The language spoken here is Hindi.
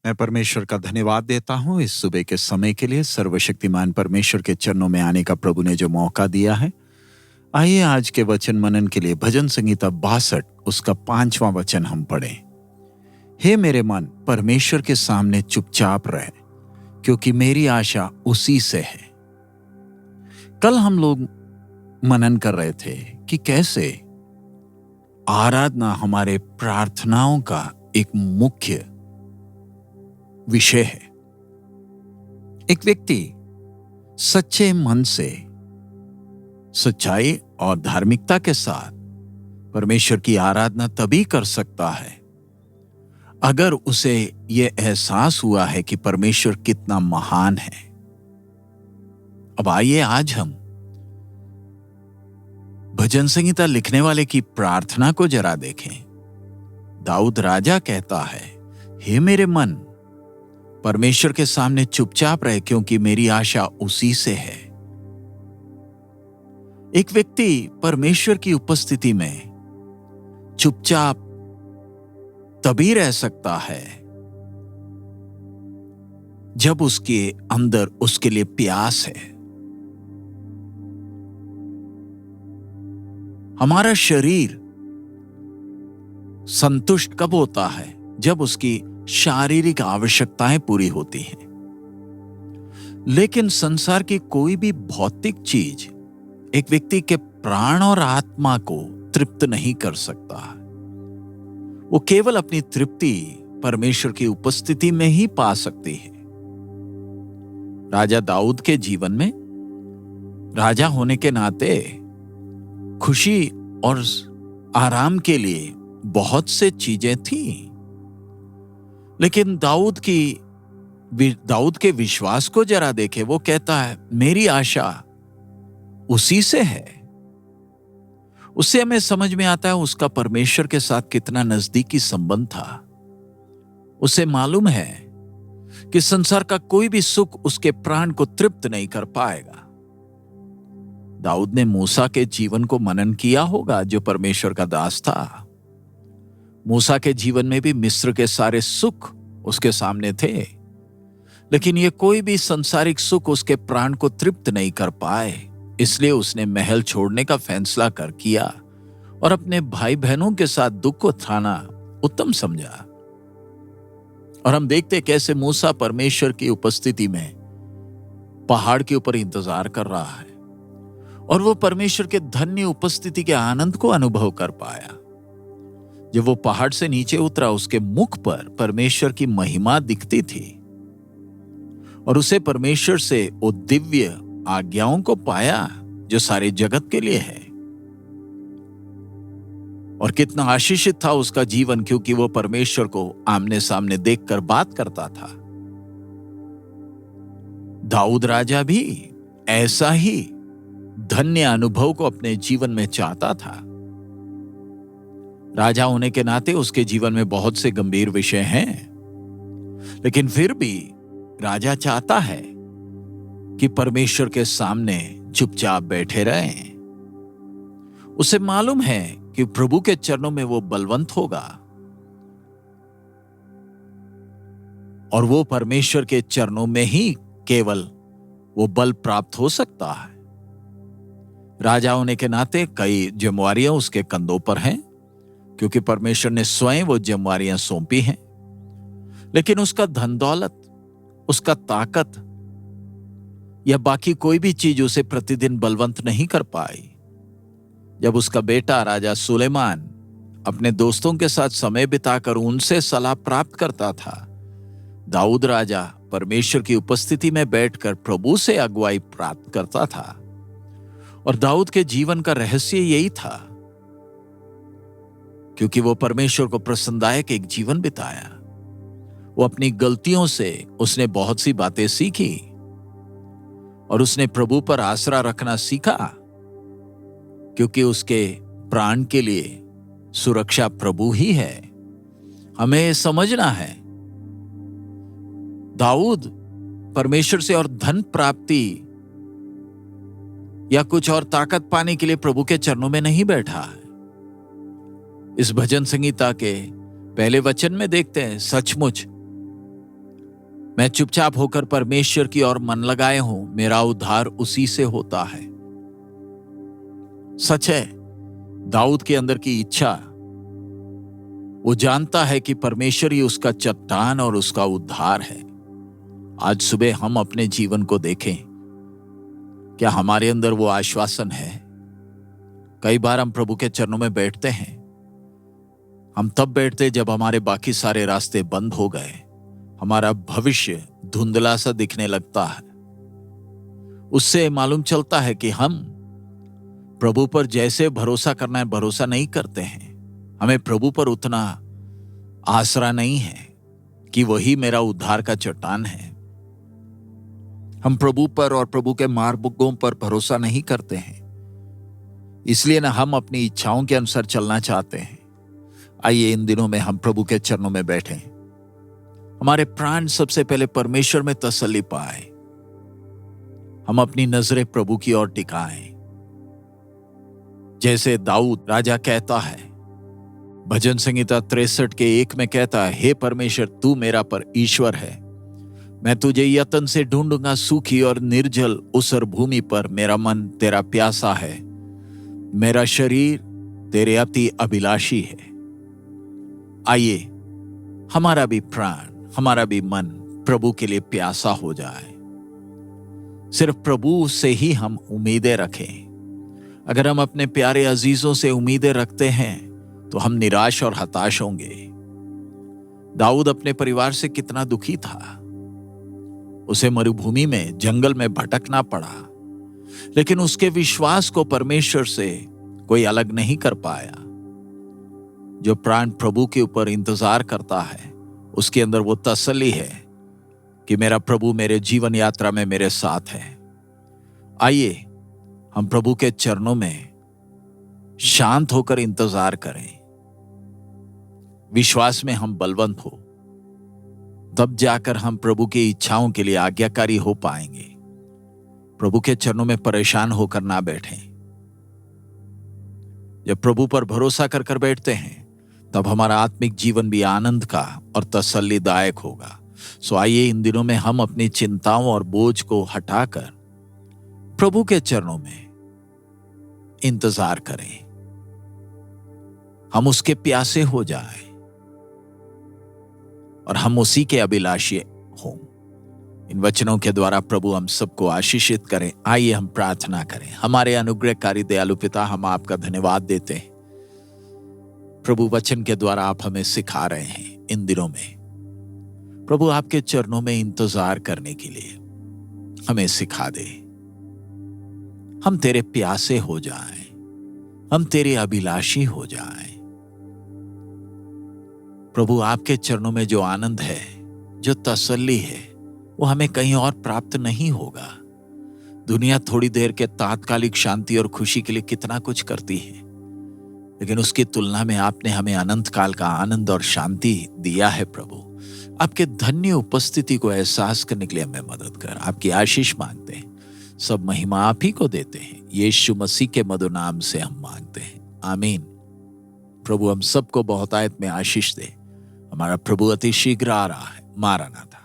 मैं परमेश्वर का धन्यवाद देता हूँ इस सुबह के समय के लिए। सर्वशक्तिमान परमेश्वर के चरणों में आने का प्रभु ने जो मौका दिया है। आइए आज के वचन मनन के लिए भजन संगीता 62 उसका 5वां वचन हम पढ़ें। हे मेरे मन, परमेश्वर के सामने चुपचाप रहे, क्योंकि मेरी आशा उसी से है। कल हम लोग मनन कर रहे थे कि कैसे आराधना हमारे प्रार्थनाओं का एक मुख्य विषय है। एक व्यक्ति सच्चे मन से, सच्चाई और धार्मिकता के साथ परमेश्वर की आराधना तभी कर सकता है अगर उसे यह एहसास हुआ है कि परमेश्वर कितना महान है। अब आइए आज हम भजन संगीता लिखने वाले की प्रार्थना को जरा देखें। दाऊद राजा कहता है, हे मेरे मन, परमेश्वर के सामने चुपचाप रहे, क्योंकि मेरी आशा उसी से है। एक व्यक्ति परमेश्वर की उपस्थिति में चुपचाप तभी रह सकता है जब उसके अंदर उसके लिए प्यास है। हमारा शरीर संतुष्ट कब होता है? जब उसकी शारीरिक आवश्यकताएं पूरी होती हैं। लेकिन संसार की कोई भी भौतिक चीज एक व्यक्ति के प्राण और आत्मा को तृप्त नहीं कर सकता। वो केवल अपनी तृप्ति परमेश्वर की उपस्थिति में ही पा सकती है। राजा दाऊद के जीवन में राजा होने के नाते खुशी और आराम के लिए बहुत से चीजें थी, लेकिन दाऊद के विश्वास को जरा देखे। वो कहता है, मेरी आशा उसी से है। उससे हमें समझ में आता है उसका परमेश्वर के साथ कितना नजदीकी संबंध था। उसे मालूम है कि संसार का कोई भी सुख उसके प्राण को तृप्त नहीं कर पाएगा। दाऊद ने मूसा के जीवन को मनन किया होगा, जो परमेश्वर का दास था। मूसा के जीवन में भी मिस्र के सारे सुख उसके सामने थे, लेकिन ये कोई भी सांसारिक सुख उसके प्राण को तृप्त नहीं कर पाए। इसलिए उसने महल छोड़ने का फैसला कर किया और अपने भाई बहनों के साथ दुख को उठाना उत्तम समझा। और हम देखते कैसे मूसा परमेश्वर की उपस्थिति में पहाड़ के ऊपर इंतजार कर रहा है और वो परमेश्वर के धन्य उपस्थिति के आनंद को अनुभव कर पाया। जब वो पहाड़ से नीचे उतरा, उसके मुख पर परमेश्वर की महिमा दिखती थी और उसे परमेश्वर से वो दिव्य आज्ञाओं को पाया जो सारे जगत के लिए है। और कितना आशीषित था उसका जीवन, क्योंकि वो परमेश्वर को आमने सामने देखकर बात करता था। दाऊद राजा भी ऐसा ही धन्य अनुभव को अपने जीवन में चाहता था। राजा होने के नाते उसके जीवन में बहुत से गंभीर विषय हैं, लेकिन फिर भी राजा चाहता है कि परमेश्वर के सामने चुपचाप बैठे रहें। उसे मालूम है कि प्रभु के चरणों में वो बलवंत होगा और वो परमेश्वर के चरणों में ही केवल वो बल प्राप्त हो सकता है। राजा होने के नाते कई जिम्मेवारियां उसके कंधों पर हैं, क्योंकि परमेश्वर ने स्वयं वो जिम्मेवारियां सौंपी हैं। लेकिन उसका धन दौलत, उसका ताकत या बाकी कोई भी चीज उसे प्रतिदिन बलवंत नहीं कर पाई। जब उसका बेटा राजा सुलेमान अपने दोस्तों के साथ समय बिताकर उनसे सलाह प्राप्त करता था, दाऊद राजा परमेश्वर की उपस्थिति में बैठकर प्रभु से अगुवाई प्राप्त करता था। और दाऊद के जीवन का रहस्य यही था, क्योंकि वो परमेश्वर को प्रसन्नदायक एक जीवन बिताया। वो अपनी गलतियों से उसने बहुत सी बातें सीखी और उसने प्रभु पर आसरा रखना सीखा, क्योंकि उसके प्राण के लिए सुरक्षा प्रभु ही है। हमें समझना है, दाऊद परमेश्वर से और धन प्राप्ति या कुछ और ताकत पाने के लिए प्रभु के चरणों में नहीं बैठा है। इस भजन संगीता के पहले वचन में देखते हैं, सचमुच मैं चुपचाप होकर परमेश्वर की ओर मन लगाए हूं, मेरा उद्धार उसी से होता है। सच है, दाऊद के अंदर की इच्छा, वो जानता है कि परमेश्वर ही उसका चट्टान और उसका उद्धार है। आज सुबह हम अपने जीवन को देखें, क्या हमारे अंदर वो आश्वासन है? कई बार हम प्रभु के चरणों में बैठते हैं, हम तब बैठते जब हमारे बाकी सारे रास्ते बंद हो गए, हमारा भविष्य धुंधला सा दिखने लगता है। उससे मालूम चलता है कि हम प्रभु पर जैसे भरोसा करना है भरोसा नहीं करते हैं। हमें प्रभु पर उतना आसरा नहीं है कि वही मेरा उद्धार का चट्टान है। हम प्रभु पर और प्रभु के मार्गों पर भरोसा नहीं करते हैं, इसलिए ना हम अपनी इच्छाओं के अनुसार चलना चाहते हैं। आइए इन दिनों में हम प्रभु के चरणों में बैठें, हमारे प्राण सबसे पहले परमेश्वर में तसल्ली पाए, हम अपनी नजरें प्रभु की ओर टिकाएं। जैसे दाऊद राजा कहता है, भजन संहिता 63 के 1 में कहता है, हे परमेश्वर तू मेरा पर ईश्वर है, मैं तुझे यत्न से ढूंढूंगा, सूखी और निर्जल ऊसर भूमि पर मेरा मन तेरा प्यासा है, मेरा शरीर तेरे अति अभिलाषी है। आइए हमारा भी प्राण, हमारा भी मन प्रभु के लिए प्यासा हो जाए। सिर्फ प्रभु से ही हम उम्मीदें रखें। अगर हम अपने प्यारे अजीजों से उम्मीदें रखते हैं तो हम निराश और हताश होंगे। दाऊद अपने परिवार से कितना दुखी था। उसे मरुभूमि में, जंगल में भटकना पड़ा, लेकिन उसके विश्वास को परमेश्वर से कोई अलग नहीं कर पाया। जो प्राण प्रभु के ऊपर इंतजार करता है, उसके अंदर वो तसल्ली है कि मेरा प्रभु मेरे जीवन यात्रा में मेरे साथ है। आइए हम प्रभु के चरणों में शांत होकर इंतजार करें। विश्वास में हम बलवंत हो, तब जाकर हम प्रभु की इच्छाओं के लिए आज्ञाकारी हो पाएंगे। प्रभु के चरणों में परेशान होकर ना बैठें। जब प्रभु पर भरोसा कर कर बैठते हैं, तब हमारा आत्मिक जीवन भी आनंद का और तसल्लीदायक होगा। सो आइए इन दिनों में हम अपनी चिंताओं और बोझ को हटाकर प्रभु के चरणों में इंतजार करें। हम उसके प्यासे हो जाएं और हम उसी के अभिलाषी हों। इन वचनों के द्वारा प्रभु हम सबको आशीषित करें। आइए हम प्रार्थना करें। हमारे अनुग्रहकारी दयालु पिता, हम आपका धन्यवाद देते हैं प्रभु, वचन के द्वारा आप हमें सिखा रहे हैं इन दिनों में। प्रभु आपके चरणों में इंतजार करने के लिए हमें सिखा दे। हम तेरे प्यासे हो जाएं, हम तेरे अभिलाषी हो जाएं। प्रभु आपके चरणों में जो आनंद है, जो तसल्ली है, वो हमें कहीं और प्राप्त नहीं होगा। दुनिया थोड़ी देर के तात्कालिक शांति और खुशी के लिए कितना कुछ करती है, लेकिन उसकी तुलना में आपने हमें अनंत काल का आनंद और शांति दिया है। प्रभु आपके धन्य उपस्थिति को एहसास करने के लिए हमें मदद कर। आपकी आशीष मांगते हैं, सब महिमा आप ही को देते हैं। यीशु मसीह के मधुर नाम से हम मांगते हैं, आमीन। प्रभु हम सबको बहुतायत में आशीष दे। हमारा प्रभु अति शीघ्र आ रहा है। मारानाथा।